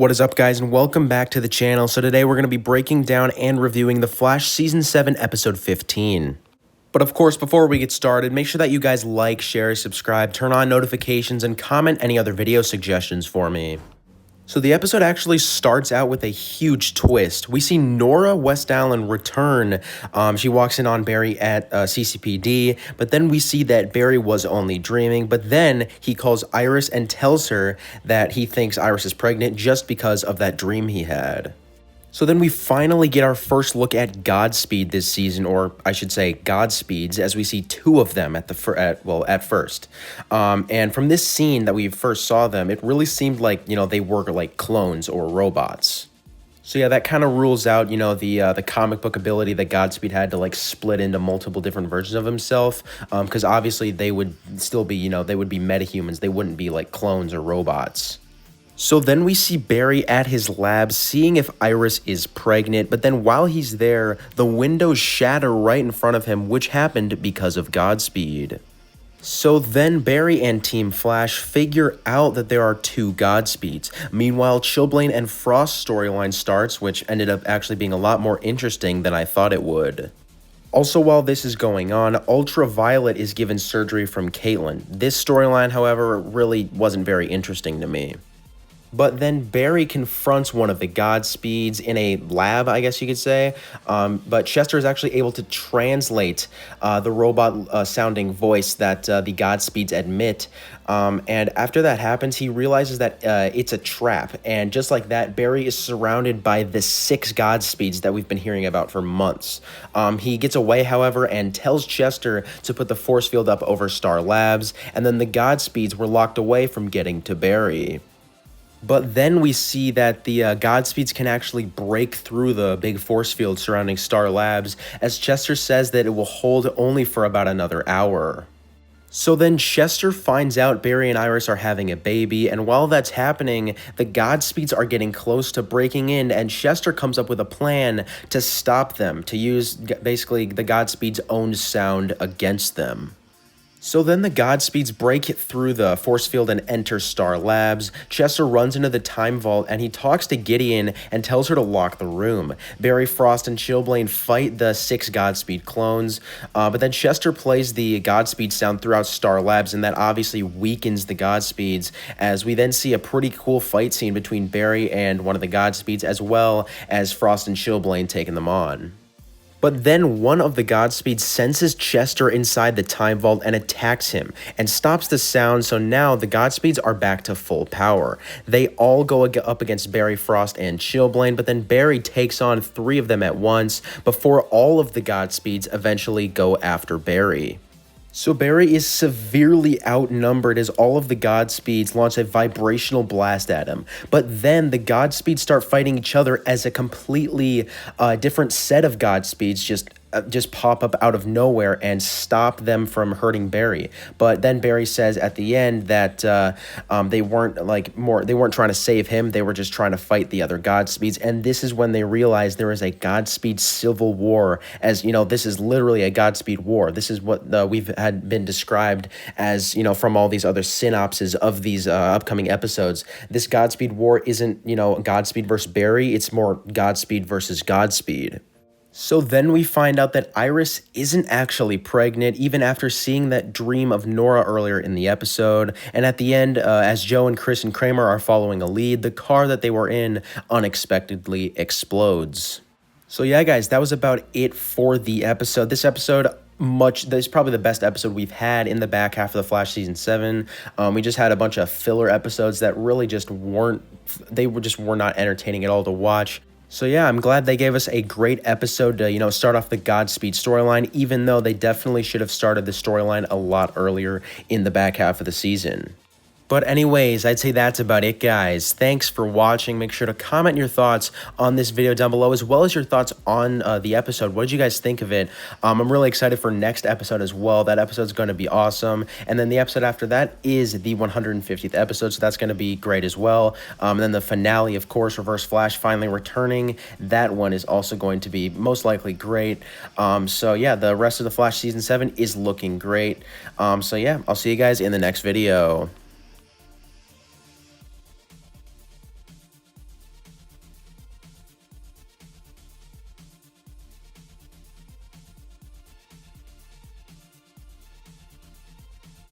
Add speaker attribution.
Speaker 1: What is up, guys, and welcome back to the channel. So today we're going to be breaking down and reviewing The Flash Season 7, Episode 15. But of course, before we get started, make sure that you guys like, share, subscribe, turn on notifications, and comment any other video suggestions for me. So the episode actually starts out with a huge twist. We see Nora West Allen return. She walks in on Barry at CCPD, but then we see that Barry was only dreaming, but then he calls Iris and tells her that he thinks Iris is pregnant just because of that dream he had. So then we finally get our first look at Godspeed this season, or I should say Godspeeds, as we see two of them at first. And from this scene that we first saw them, it really seemed like, they were like clones or robots. So yeah, that kind of rules out, the comic book ability that Godspeed had to like split into multiple different versions of himself, because obviously they would still be, they would be metahumans. They wouldn't be like clones or robots. So then we see Barry at his lab seeing if Iris is pregnant, but then while he's there, the windows shatter right in front of him, which happened because of Godspeed. So then Barry and Team Flash figure out that there are two Godspeeds. Meanwhile, Chilblain and Frost's storyline starts, which ended up actually being a lot more interesting than I thought it would. Also, while this is going on, Ultraviolet is given surgery from Caitlin. This storyline, however, really wasn't very interesting to me. But then Barry confronts one of the Godspeeds in a lab, I guess you could say. But Chester is actually able to translate the robot-sounding voice that the Godspeeds admit. And after that happens, he realizes that it's a trap. And just like that, Barry is surrounded by the 6 Godspeeds that we've been hearing about for months. He gets away, however, and tells Chester to put the force field up over Star Labs. And then the Godspeeds were locked away from getting to Barry. But then we see that the Godspeeds can actually break through the big force field surrounding Star Labs, as Chester says that it will hold only for about another hour. So then Chester finds out Barry and Iris are having a baby, and while that's happening, the Godspeeds are getting close to breaking in, and Chester comes up with a plan to stop them, to use basically the Godspeeds' own sound against them. So then the Godspeeds break through the force field and enter Star Labs. Chester runs into the time vault and he talks to Gideon and tells her to lock the room. Barry, Frost, and Chilblain fight the 6 Godspeed clones, but then Chester plays the Godspeed sound throughout Star Labs, and that obviously weakens the Godspeeds, as we then see a pretty cool fight scene between Barry and one of the Godspeeds, as well as Frost and Chilblain taking them on. But then one of the Godspeeds senses Chester inside the time vault and attacks him and stops the sound, so now the Godspeeds are back to full power. They all go up against Barry, Frost, and Chilblain, but then Barry takes on 3 of them at once before all of the Godspeeds eventually go after Barry. So Barry is severely outnumbered as all of the Godspeeds launch a vibrational blast at him. But then the Godspeeds start fighting each other as a completely different set of Godspeeds just pop up out of nowhere and stop them from hurting Barry. But then Barry says at the end that they weren't trying to save him, they were just trying to fight the other Godspeeds. And this is when they realize there is a Godspeed civil war, as this is literally a Godspeed war. This is what had been described as, from all these other synopses of these upcoming episodes. This Godspeed war isn't, Godspeed versus Barry, it's more Godspeed versus Godspeed. So then we find out that Iris isn't actually pregnant, even after seeing that dream of Nora earlier in the episode. And at the end, as Joe and Chris and Kramer are following a lead, the car that they were in unexpectedly explodes. So yeah, guys, that was about it for the episode. This episode, this is probably the best episode we've had in the back half of the Flash Season 7. We just had a bunch of filler episodes that really just were not entertaining at all to watch. So yeah, I'm glad they gave us a great episode to, start off the Godspeed storyline, even though they definitely should have started the storyline a lot earlier in the back half of the season. But anyways, I'd say that's about it, guys. Thanks for watching. Make sure to comment your thoughts on this video down below, as well as your thoughts on the episode. What did you guys think of it? I'm really excited for next episode as well. That episode's going to be awesome. And then the episode after that is the 150th episode, so that's going to be great as well. And then the finale, of course, Reverse Flash finally returning. That one is also going to be most likely great. So yeah, the rest of the Flash Season 7 is looking great. So yeah, I'll see you guys in the next video.